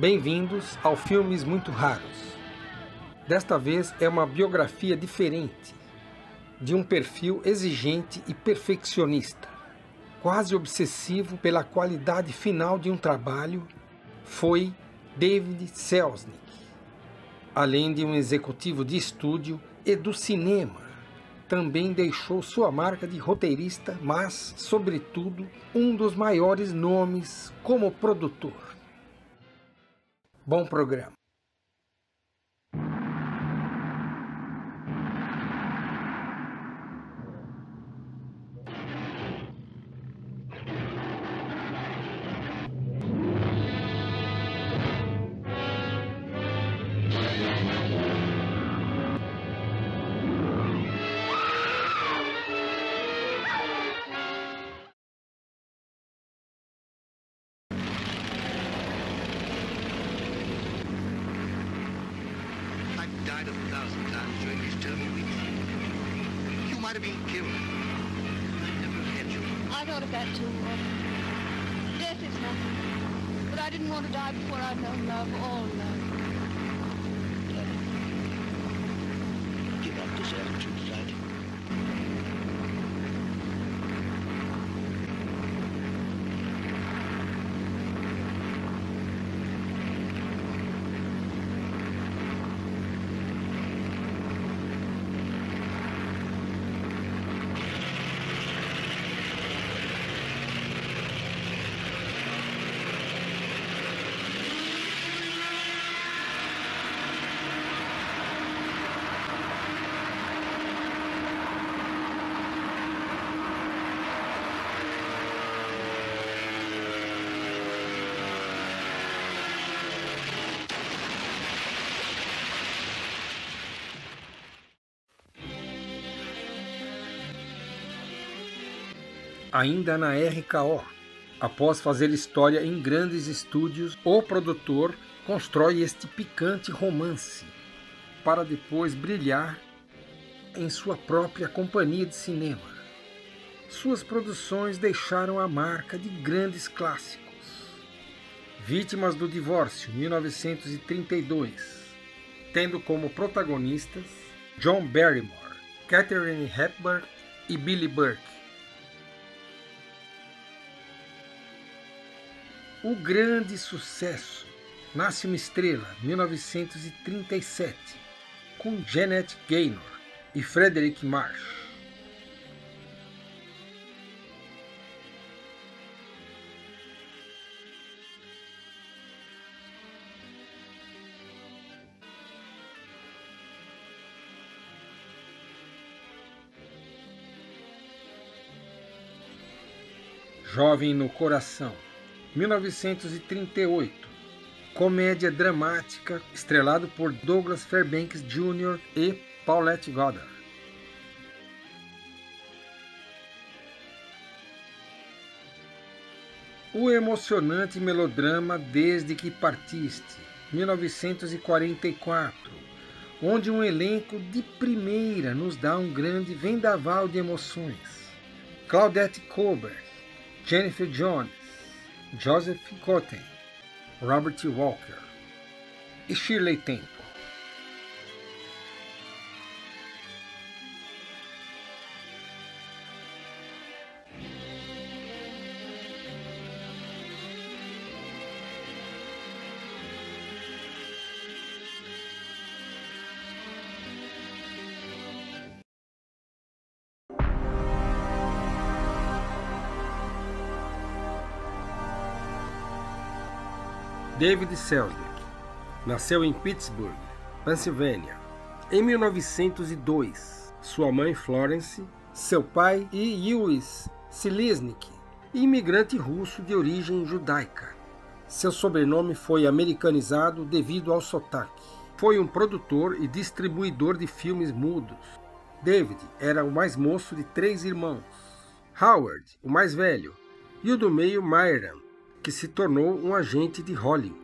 Bem-vindos ao Filmes Muito Raros. Desta vez é uma biografia diferente, de um perfil exigente e perfeccionista, quase obsessivo pela qualidade final de um trabalho, foi David Selznick. Além de um executivo de estúdio e do cinema, também deixou sua marca de roteirista, mas, sobretudo, um dos maiores nomes como produtor. Bom programa. Died 1,000 times during these terrible weeks. You might have been killed. I never had you. I thought of that too. Death is nothing. But I didn't want to die before I'd known love, all love. Give up this attitude, Flight. Ainda na RKO, após fazer história em grandes estúdios, o produtor constrói este picante romance, para depois brilhar em sua própria companhia de cinema. Suas produções deixaram a marca de grandes clássicos. Vítimas do Divórcio, 1932, tendo como protagonistas John Barrymore, Katharine Hepburn e Billy Burke. O grande sucesso, Nasce uma Estrela, 1937, com Janet Gaynor e Frederick March. Jovem no Coração, 1938, comédia dramática estrelado por Douglas Fairbanks Jr. e Paulette Goddard. O emocionante melodrama Desde que Partiste, 1944, onde um elenco de primeira nos dá um grande vendaval de emoções. Claudette Colbert, Jennifer Jones, Joseph Cotten, Robert Walker e Shirley Temple. David Selznick nasceu em Pittsburgh, Pensilvânia, em 1902. Sua mãe Florence, seu pai Lewis Selznick, imigrante russo de origem judaica. Seu sobrenome foi americanizado devido ao sotaque. Foi um produtor e distribuidor de filmes mudos. David era o mais moço de 3 irmãos. Howard, o mais velho, e o do meio Myron, que se tornou um agente de Hollywood.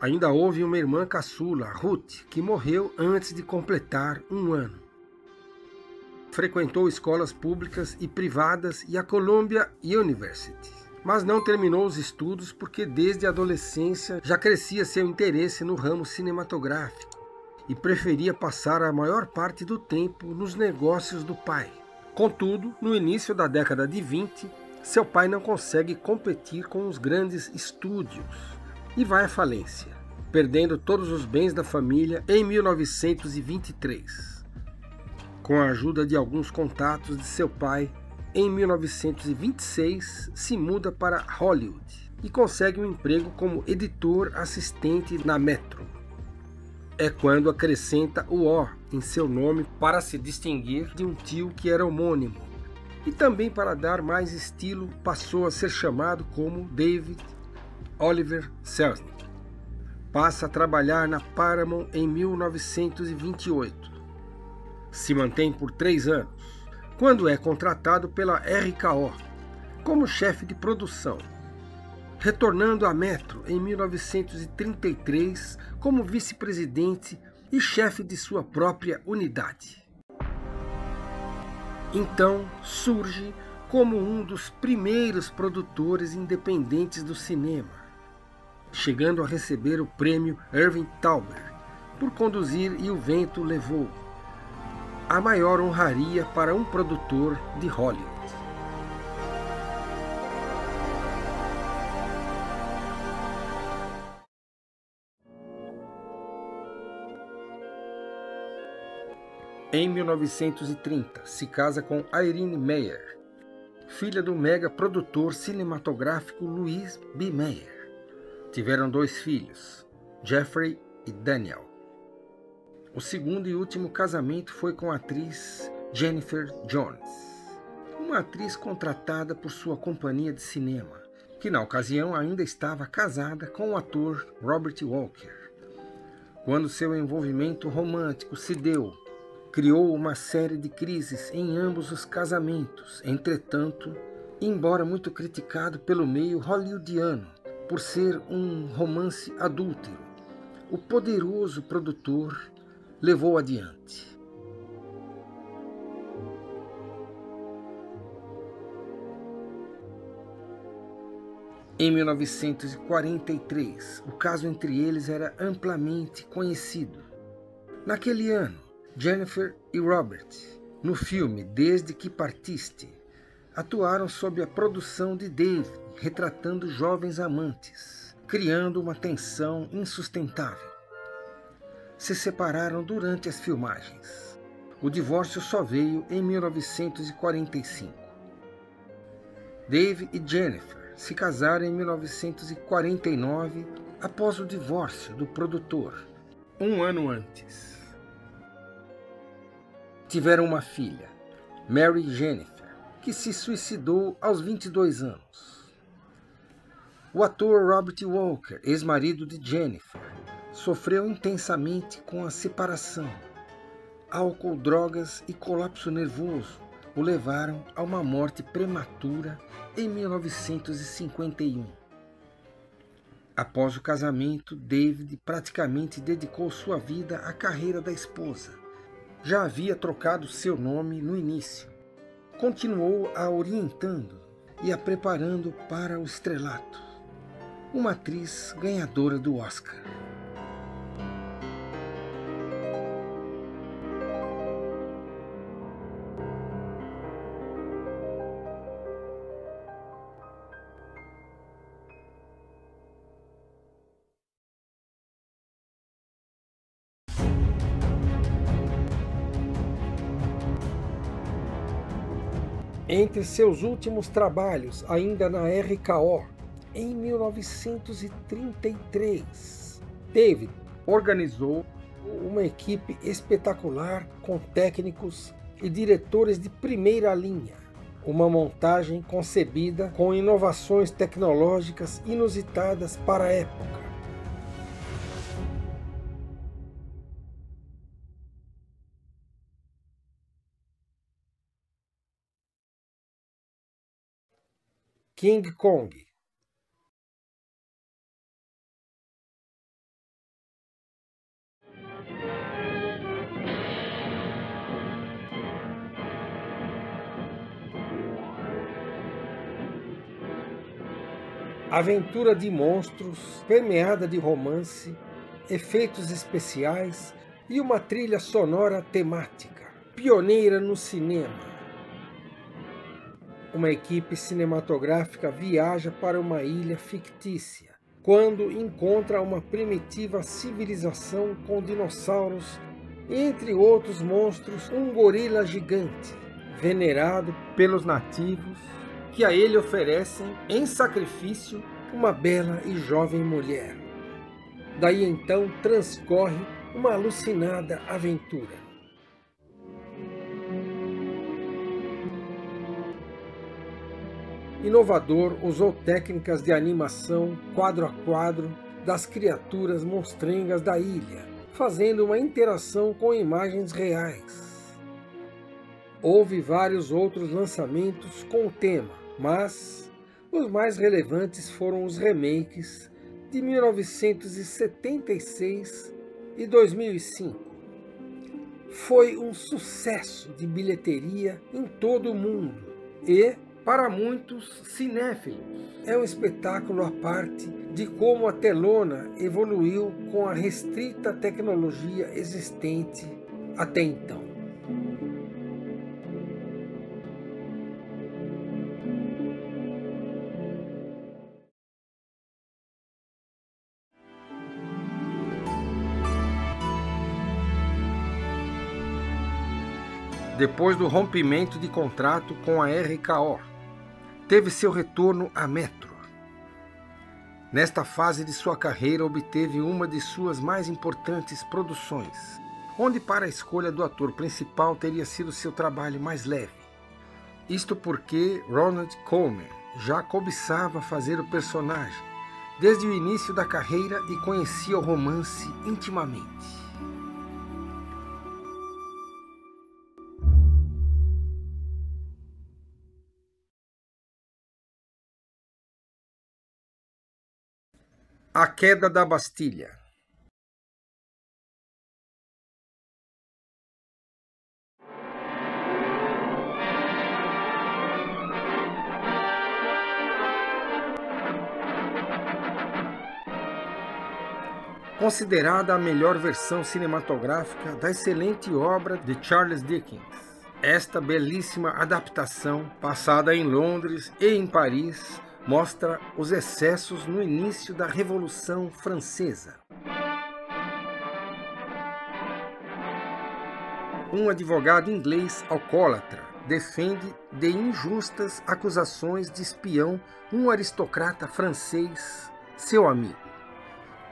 Ainda houve uma irmã caçula, Ruth, que morreu antes de completar 1 ano. Frequentou escolas públicas e privadas e a Columbia University. mas não terminou os estudos porque desde a adolescência já crescia seu interesse no ramo cinematográfico e preferia passar a maior parte do tempo nos negócios do pai. Contudo, no início da década de 20, seu pai não consegue competir com os grandes estúdios e vai à falência, perdendo todos os bens da família em 1923. Com a ajuda de alguns contatos de seu pai, em 1926 se muda para Hollywood e consegue um emprego como editor assistente na Metro. É quando acrescenta o O em seu nome para se distinguir de um tio que era homônimo. E também para dar mais estilo passou a ser chamado como David Oliver Selznick. Passa a trabalhar na Paramount em 1928. Se mantém por 3 anos, quando é contratado pela RKO como chefe de produção, retornando à Metro em 1933 como vice-presidente e chefe de sua própria unidade. Então surge como um dos primeiros produtores independentes do cinema, chegando a receber o prêmio Irving Thalberg por conduzir E o Vento Levou, a maior honraria para um produtor de Hollywood. Em 1930, se casa com Irene Meyer, filha do mega produtor cinematográfico Louis B. Mayer. Tiveram 2 filhos, Jeffrey e Daniel. O segundo e último casamento foi com a atriz Jennifer Jones, uma atriz contratada por sua companhia de cinema, que na ocasião ainda estava casada com o ator Robert Walker. Quando seu envolvimento romântico se deu, criou uma série de crises em ambos os casamentos. Entretanto, embora muito criticado pelo meio hollywoodiano por ser um romance adúltero, o poderoso produtor levou adiante. Em 1943, o caso entre eles era amplamente conhecido. Naquele ano, Jennifer e Robert, no filme Desde que Partiste, atuaram sob a produção de David, retratando jovens amantes, criando uma tensão insustentável. Se separaram durante as filmagens. O divórcio só veio em 1945. Dave e Jennifer se casaram em 1949 após o divórcio do produtor, 1 ano antes. Tiveram uma filha, Mary Jennifer, que se suicidou aos 22 anos. O ator Robert Walker, ex-marido de Jennifer, sofreu intensamente com a separação. Álcool, drogas e colapso nervoso o levaram a uma morte prematura em 1951. Após o casamento, David praticamente dedicou sua vida à carreira da esposa. Já havia trocado seu nome no início. Continuou a orientando e a preparando para o estrelato. Uma atriz ganhadora do Oscar. Entre seus últimos trabalhos, ainda na RKO, em 1933, David organizou uma equipe espetacular com técnicos e diretores de primeira linha. Uma montagem concebida com inovações tecnológicas inusitadas para a época. King Kong. Aventura de monstros, permeada de romance, efeitos especiais e uma trilha sonora temática, pioneira no cinema. Uma equipe cinematográfica viaja para uma ilha fictícia, quando encontra uma primitiva civilização com dinossauros e, entre outros monstros, um gorila gigante, venerado pelos nativos, que a ele oferecem, em sacrifício, uma bela e jovem mulher. Daí então transcorre uma alucinada aventura. Inovador, usou técnicas de animação quadro a quadro das criaturas monstrengas da ilha, fazendo uma interação com imagens reais. Houve vários outros lançamentos com o tema, mas os mais relevantes foram os remakes de 1976 e 2005. Foi um sucesso de bilheteria em todo o mundo e, para muitos cinéfilos, é um espetáculo à parte de como a telona evoluiu com a restrita tecnologia existente até então. Depois do rompimento de contrato com a RKO, teve seu retorno à Metro. Nesta fase de sua carreira, obteve uma de suas mais importantes produções, onde para a escolha do ator principal teria sido seu trabalho mais leve. Isto porque Ronald Colman já cobiçava fazer o personagem desde o início da carreira e conhecia o romance intimamente. A Queda da Bastilha. Considerada a melhor versão cinematográfica da excelente obra de Charles Dickens, esta belíssima adaptação, passada em Londres e em Paris, mostra os excessos no início da Revolução Francesa. Um advogado inglês alcoólatra defende de injustas acusações de espião um aristocrata francês, seu amigo.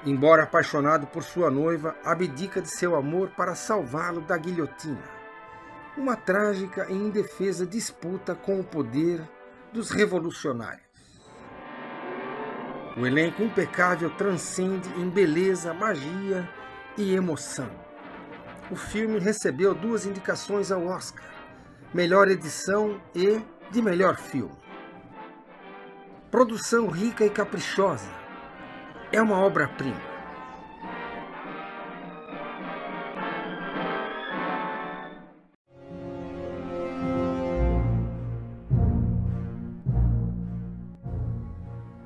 Embora apaixonado por sua noiva, abdica de seu amor para salvá-lo da guilhotina. Uma trágica e indefesa disputa com o poder dos revolucionários. O elenco impecável transcende em beleza, magia e emoção. O filme recebeu 2 indicações ao Oscar, melhor edição e de melhor filme. Produção rica e caprichosa. É uma obra-prima.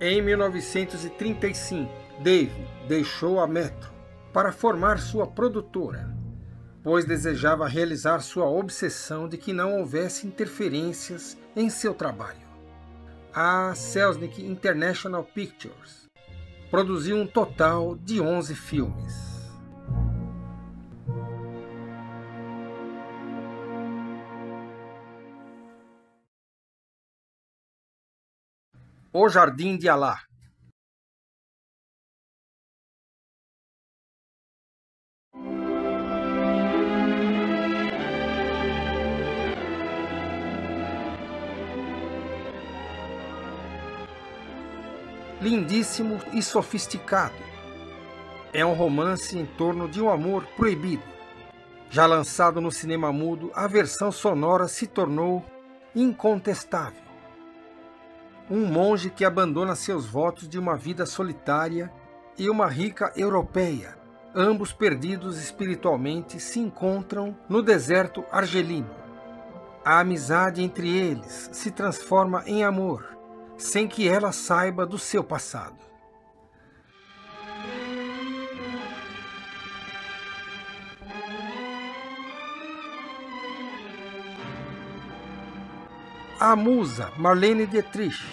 Em 1935, Dave deixou a Metro para formar sua produtora, pois desejava realizar sua obsessão de que não houvesse interferências em seu trabalho. A Selznick International Pictures produziu um total de 11 filmes. O Jardim de Alá. Lindíssimo e sofisticado. É um romance em torno de um amor proibido. Já lançado no cinema mudo, a versão sonora se tornou incontestável. Um monge que abandona seus votos de uma vida solitária e uma rica europeia, ambos perdidos espiritualmente, se encontram no deserto argelino. A amizade entre eles se transforma em amor, sem que ela saiba do seu passado. A musa Marlene Dietrich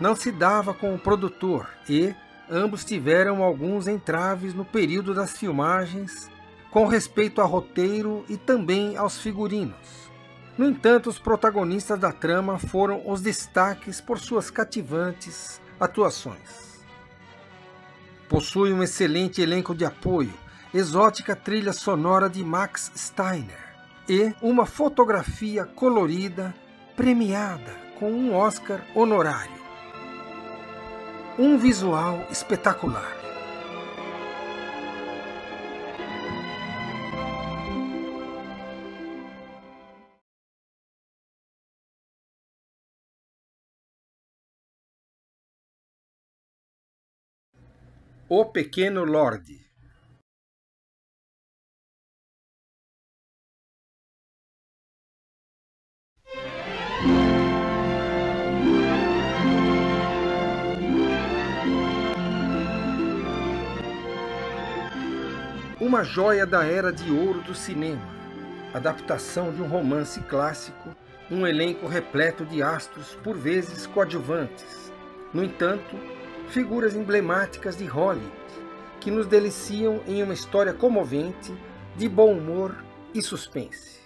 não se dava com o produtor e ambos tiveram alguns entraves no período das filmagens com respeito ao roteiro e também aos figurinos. No entanto, os protagonistas da trama foram os destaques por suas cativantes atuações. Possui um excelente elenco de apoio, exótica trilha sonora de Max Steiner e uma fotografia colorida premiada com um Oscar honorário. Um visual espetacular. O Pequeno Lorde. Uma joia da era de ouro do cinema, adaptação de um romance clássico, um elenco repleto de astros, por vezes coadjuvantes. No entanto, figuras emblemáticas de Hollywood, que nos deliciam em uma história comovente, de bom humor e suspense.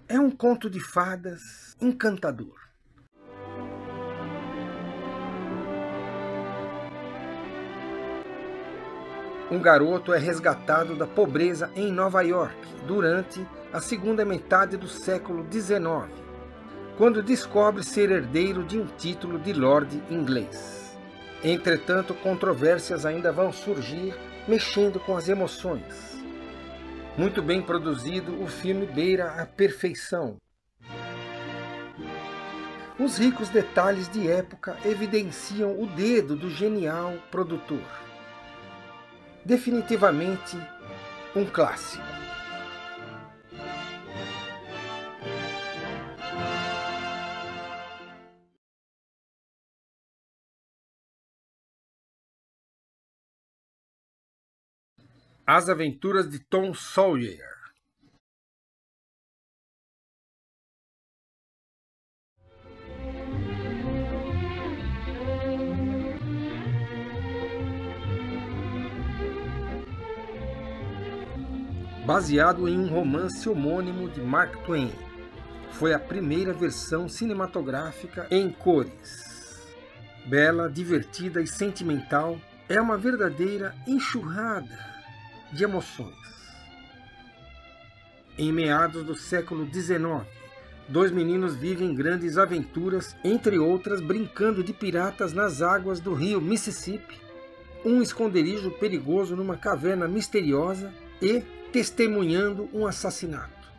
É um conto de fadas encantador. Um garoto é resgatado da pobreza em Nova York durante a segunda metade do século XIX, quando descobre ser herdeiro de um título de lorde inglês. Entretanto, controvérsias ainda vão surgir, mexendo com as emoções. Muito bem produzido, o filme beira a perfeição. Os ricos detalhes de época evidenciam o dedo do genial produtor. Definitivamente um clássico. As Aventuras de Tom Sawyer. Baseado em um romance homônimo de Mark Twain. Foi a primeira versão cinematográfica em cores. Bela, divertida e sentimental, é uma verdadeira enxurrada de emoções. Em meados do século XIX, dois meninos vivem grandes aventuras, entre outras brincando de piratas nas águas do rio Mississippi, um esconderijo perigoso numa caverna misteriosa e testemunhando um assassinato.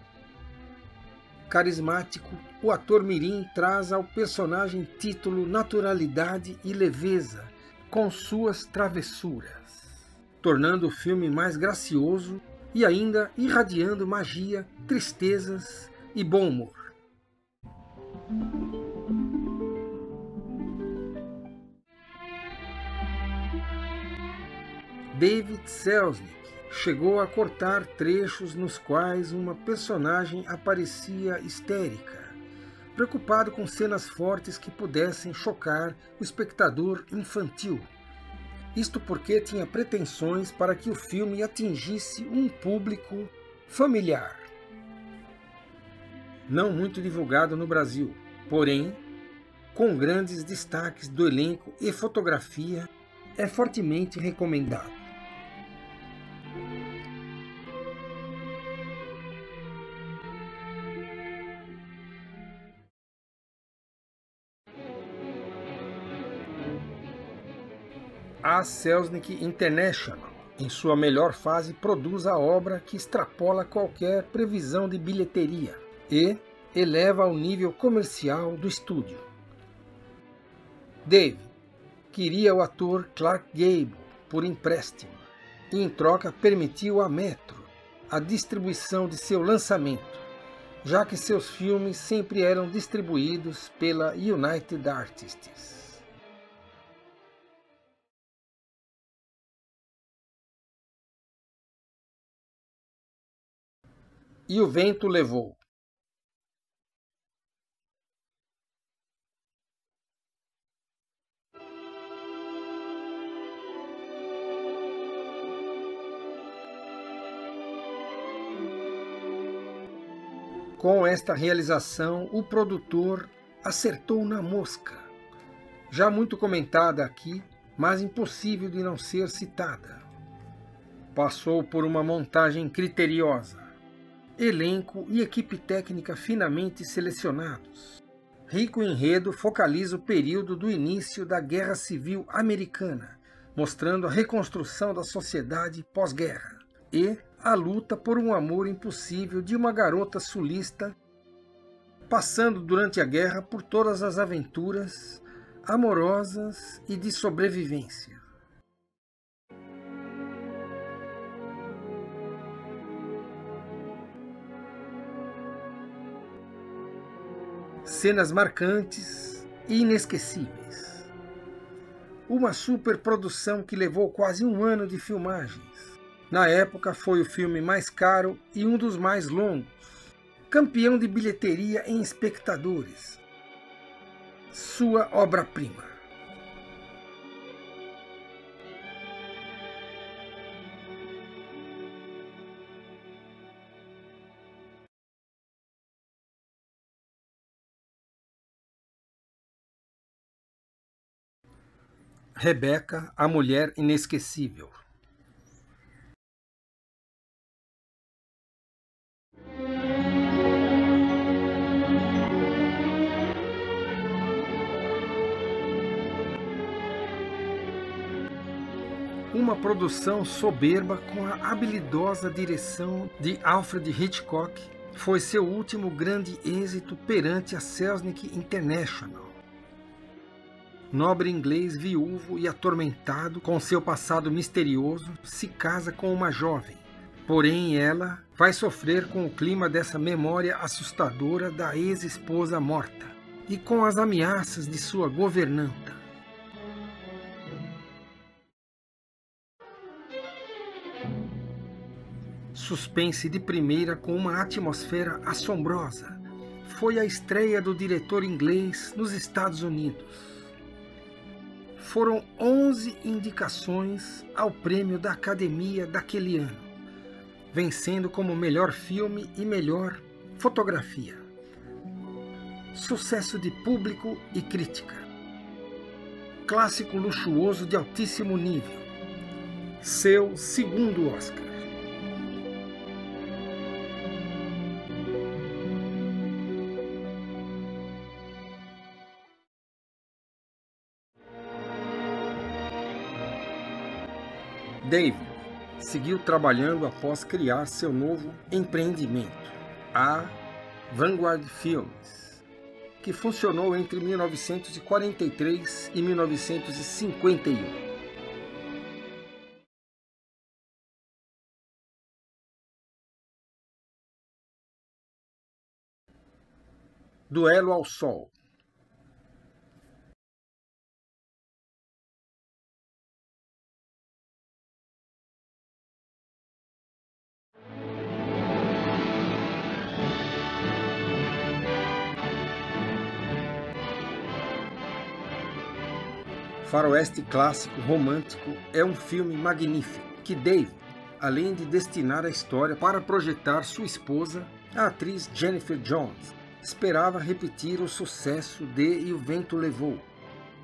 Carismático, o ator mirim traz ao personagem título, naturalidade e leveza com suas travessuras, tornando o filme mais gracioso e ainda irradiando magia, tristezas e bom humor. David Selznick chegou a cortar trechos nos quais uma personagem aparecia histérica, preocupado com cenas fortes que pudessem chocar o espectador infantil. Isto porque tinha pretensões para que o filme atingisse um público familiar. Não muito divulgado no Brasil, porém, com grandes destaques do elenco e fotografia, é fortemente recomendado. A Selznick International, em sua melhor fase, produz a obra que extrapola qualquer previsão de bilheteria e eleva ao nível comercial do estúdio. Dave queria o ator Clark Gable por empréstimo e, em troca, permitiu à Metro a distribuição de seu lançamento, já que seus filmes sempre eram distribuídos pela United Artists. E o Vento Levou. Com esta realização, o produtor acertou na mosca, já muito comentada aqui, mas impossível de não ser citada. Passou por uma montagem criteriosa, elenco e equipe técnica finamente selecionados. Rico enredo focaliza o período do início da Guerra Civil Americana, mostrando a reconstrução da sociedade pós-guerra e a luta por um amor impossível de uma garota sulista, passando durante a guerra por todas as aventuras amorosas e de sobrevivência. Cenas marcantes e inesquecíveis. Uma superprodução que levou quase um ano de filmagens. Na época foi o filme mais caro e um dos mais longos. Campeão de bilheteria em espectadores. Sua obra-prima. Rebecca, a Mulher Inesquecível. Uma produção soberba com a habilidosa direção de Alfred Hitchcock, foi seu último grande êxito perante a Selznick International. Nobre inglês viúvo e atormentado com seu passado misterioso, se casa com uma jovem. Porém, ela vai sofrer com o clima dessa memória assustadora da ex-esposa morta e com as ameaças de sua governanta. Suspense de primeira com uma atmosfera assombrosa. Foi a estreia do diretor inglês nos Estados Unidos. Foram 11 indicações ao prêmio da Academia daquele ano, vencendo como melhor filme e melhor fotografia. Sucesso de público e crítica. Clássico luxuoso de altíssimo nível. Seu segundo Oscar. David seguiu trabalhando após criar seu novo empreendimento, a Vanguard Films, que funcionou entre 1943 e 1951. Duelo ao Sol. Faroeste clássico romântico é um filme magnífico que David, além de destinar a história para projetar sua esposa, a atriz Jennifer Jones, esperava repetir o sucesso de E o Vento Levou.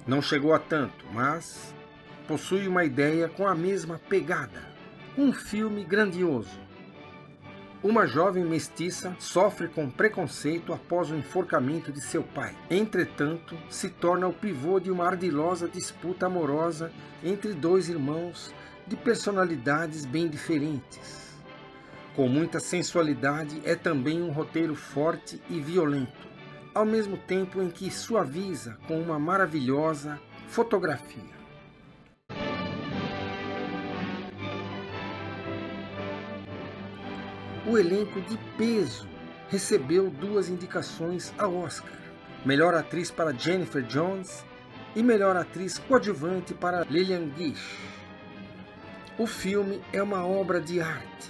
Não chegou a tanto, mas possui uma ideia com a mesma pegada. Um filme grandioso. Uma jovem mestiça sofre com preconceito após o enforcamento de seu pai. Entretanto, se torna o pivô de uma ardilosa disputa amorosa entre dois irmãos de personalidades bem diferentes. Com muita sensualidade, é também um roteiro forte e violento, ao mesmo tempo em que suaviza com uma maravilhosa fotografia. O elenco de peso recebeu 2 indicações ao Oscar. Melhor atriz para Jennifer Jones e melhor atriz coadjuvante para Lillian Gish. O filme é uma obra de arte.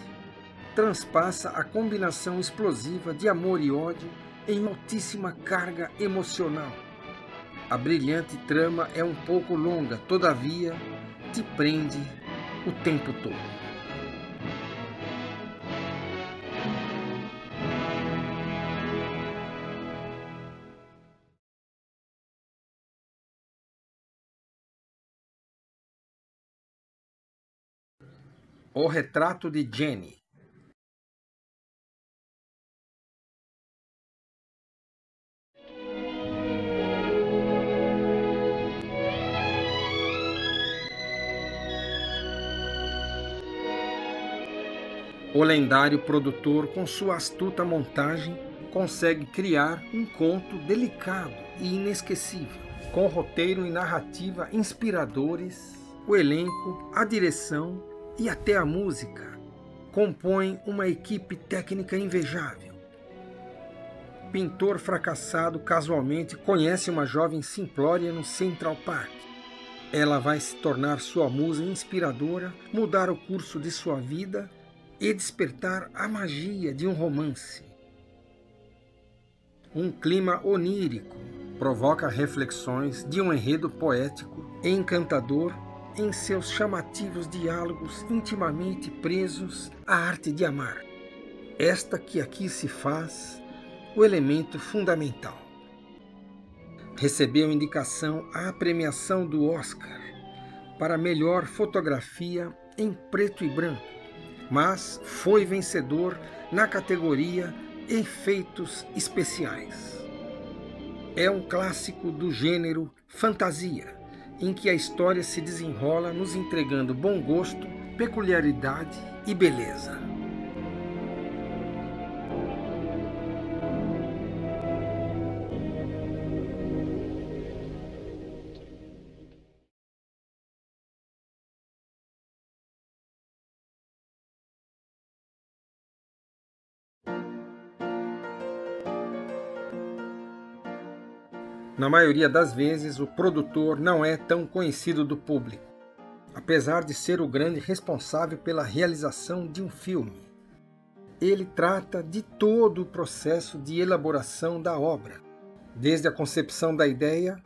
transpassa a combinação explosiva de amor e ódio em altíssima carga emocional. A brilhante trama é um pouco longa, todavia, te prende o tempo todo. O retrato de Jenny. O lendário produtor, com sua astuta montagem, consegue criar um conto delicado e inesquecível, com roteiro e narrativa inspiradores. O elenco, a direção e até a música compõem uma equipe técnica invejável. Pintor fracassado casualmente conhece uma jovem simplória no Central Park. Ela vai se tornar sua musa inspiradora, mudar o curso de sua vida e despertar a magia de um romance. Um clima onírico provoca reflexões de um enredo poético e encantador em seus chamativos diálogos intimamente presos à arte de amar. Esta que aqui se faz o elemento fundamental. Recebeu indicação à premiação do Oscar para melhor fotografia em preto e branco, mas foi vencedor na categoria Efeitos Especiais. É um clássico do gênero fantasia, em que a história se desenrola nos entregando bom gosto, peculiaridade e beleza. Na maioria das vezes, o produtor não é tão conhecido do público, apesar de ser o grande responsável pela realização de um filme. Ele trata de todo o processo de elaboração da obra, desde a concepção da ideia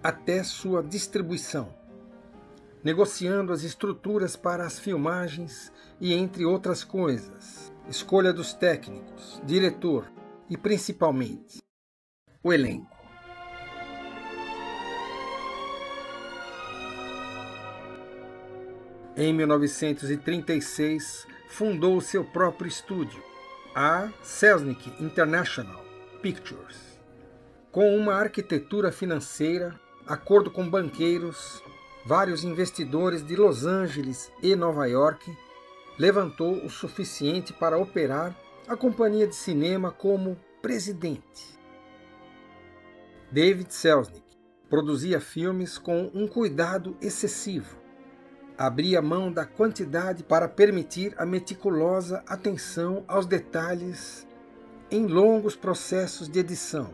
até sua distribuição, negociando as estruturas para as filmagens e, entre outras coisas, escolha dos técnicos, diretor e, principalmente, o elenco. Em 1936, fundou seu próprio estúdio, a Selznick International Pictures, com uma arquitetura financeira, acordo com banqueiros, vários investidores de Los Angeles e Nova York, levantou o suficiente para operar a companhia de cinema como presidente. David Selznick produzia filmes com um cuidado excessivo. Abria mão da quantidade para permitir a meticulosa atenção aos detalhes em longos processos de edição.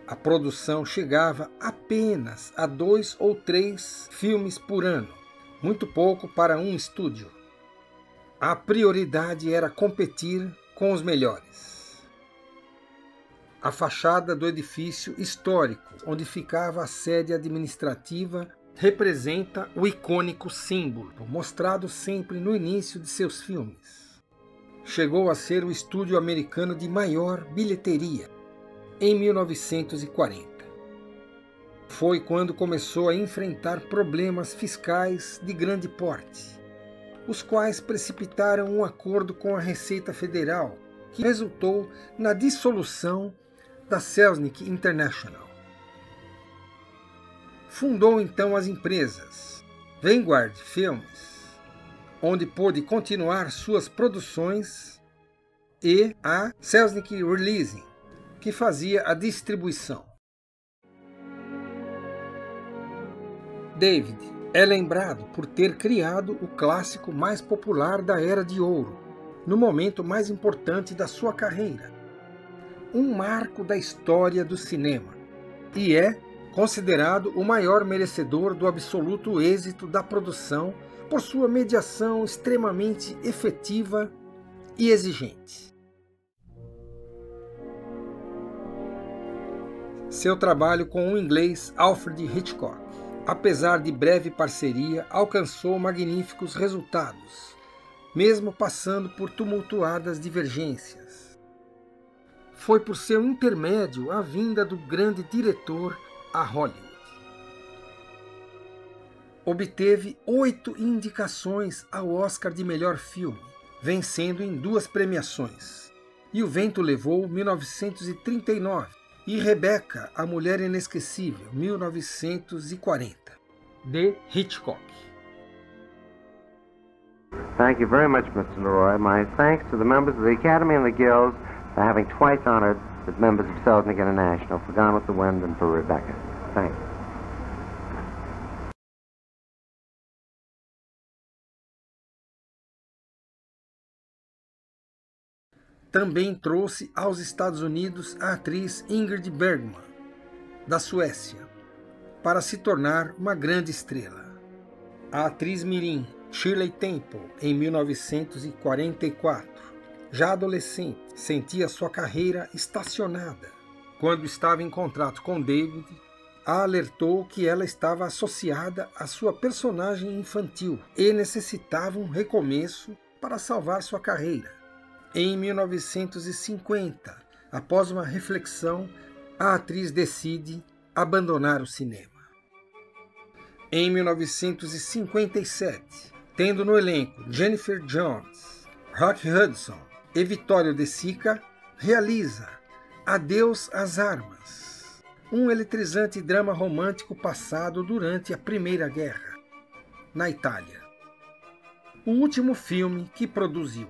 A produção chegava apenas a 2 ou 3 filmes por ano, muito pouco para um estúdio. A prioridade era competir com os melhores. A fachada do edifício histórico, onde ficava a sede administrativa, representa o icônico símbolo, mostrado sempre no início de seus filmes. Chegou a ser o estúdio americano de maior bilheteria, em 1940. Foi quando começou a enfrentar problemas fiscais de grande porte, os quais precipitaram um acordo com a Receita Federal, que resultou na dissolução da Selznick International. Fundou então as empresas Vanguard Films, onde pôde continuar suas produções, e a Selznick Releasing, que fazia a distribuição. David é lembrado por ter criado o clássico mais popular da Era de Ouro, no momento mais importante da sua carreira, um marco da história do cinema, e é considerado o maior merecedor do absoluto êxito da produção por sua mediação extremamente efetiva e exigente. Seu trabalho com o inglês Alfred Hitchcock, apesar de breve parceria, alcançou magníficos resultados, mesmo passando por tumultuadas divergências. Foi por seu intermédio a vinda do grande diretor a Hollywood. Obteve 8 indicações ao Oscar de melhor filme, vencendo em 2 premiações. E O Vento Levou, 1939, e Rebecca, a Mulher Inesquecível, 1940, de Hitchcock. Thank you very much, Mr. Leroy. My thanks to the members of the Academy and the Guilds for having twice honored the members of Selznick International, for Gone with the Wind and for Rebecca. Thank you. Também trouxe aos Estados Unidos a atriz Ingrid Bergman, da Suécia, para se tornar uma grande estrela. A atriz mirim Shirley Temple, em 1944, já adolescente, sentia sua carreira estacionada. Quando estava em contrato com David, a alertou que ela estava associada à sua personagem infantil e necessitava um recomeço para salvar sua carreira. Em 1950, após uma reflexão, a atriz decide abandonar o cinema. Em 1957, tendo no elenco Jennifer Jones, Rock Hudson e Vittorio De Sica, realiza Adeus às Armas, um eletrizante drama romântico passado durante a Primeira Guerra, na Itália. O último filme que produziu.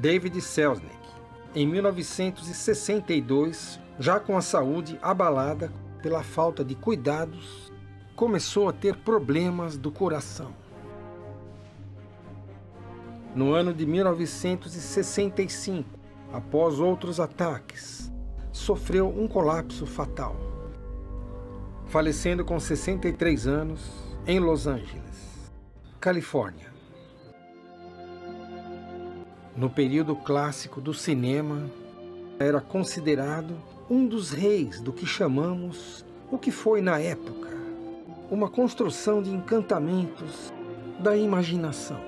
David Selznick, em 1962, já com a saúde abalada pela falta de cuidados, começou a ter problemas do coração. No ano de 1965, após outros ataques, sofreu um colapso fatal, falecendo com 63 anos em Los Angeles, Califórnia. No período clássico do cinema, era considerado um dos reis do que chamamos o que foi na época uma construção de encantamentos da imaginação.